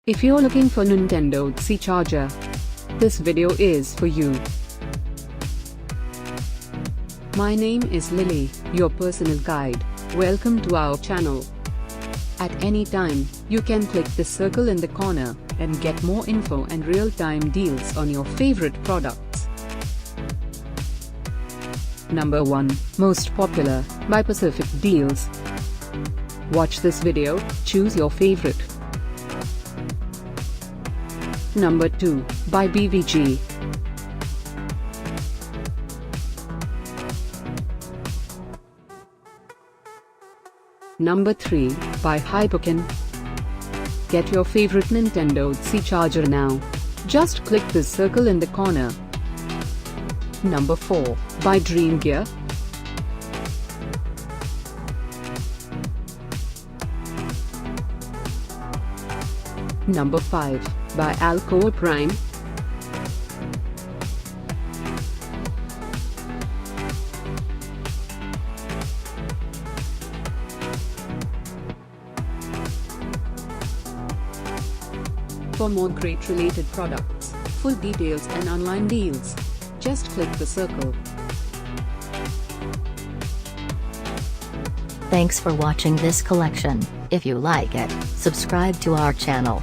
If you're looking for Nintendo Dsi Charger, this video is for you. My name is Lily, your personal guide. Welcome to our channel. At any time, you can click the circle in the corner and get more info and real-time deals on your favorite products. Number 1, Most Popular, by Pacificdeals. Watch this video, choose your favorite. Number 2, by BVG. Number 3, by Hyperkin. Get your favorite Nintendo Dsi Charger now. Just click the circle in the corner. Number 4, by dreamGEAR. Number 5, by Alcoa Prime. For more great related products, full details and online deals, just click the circle. Thanks for watching this collection. If you like it, subscribe to our channel.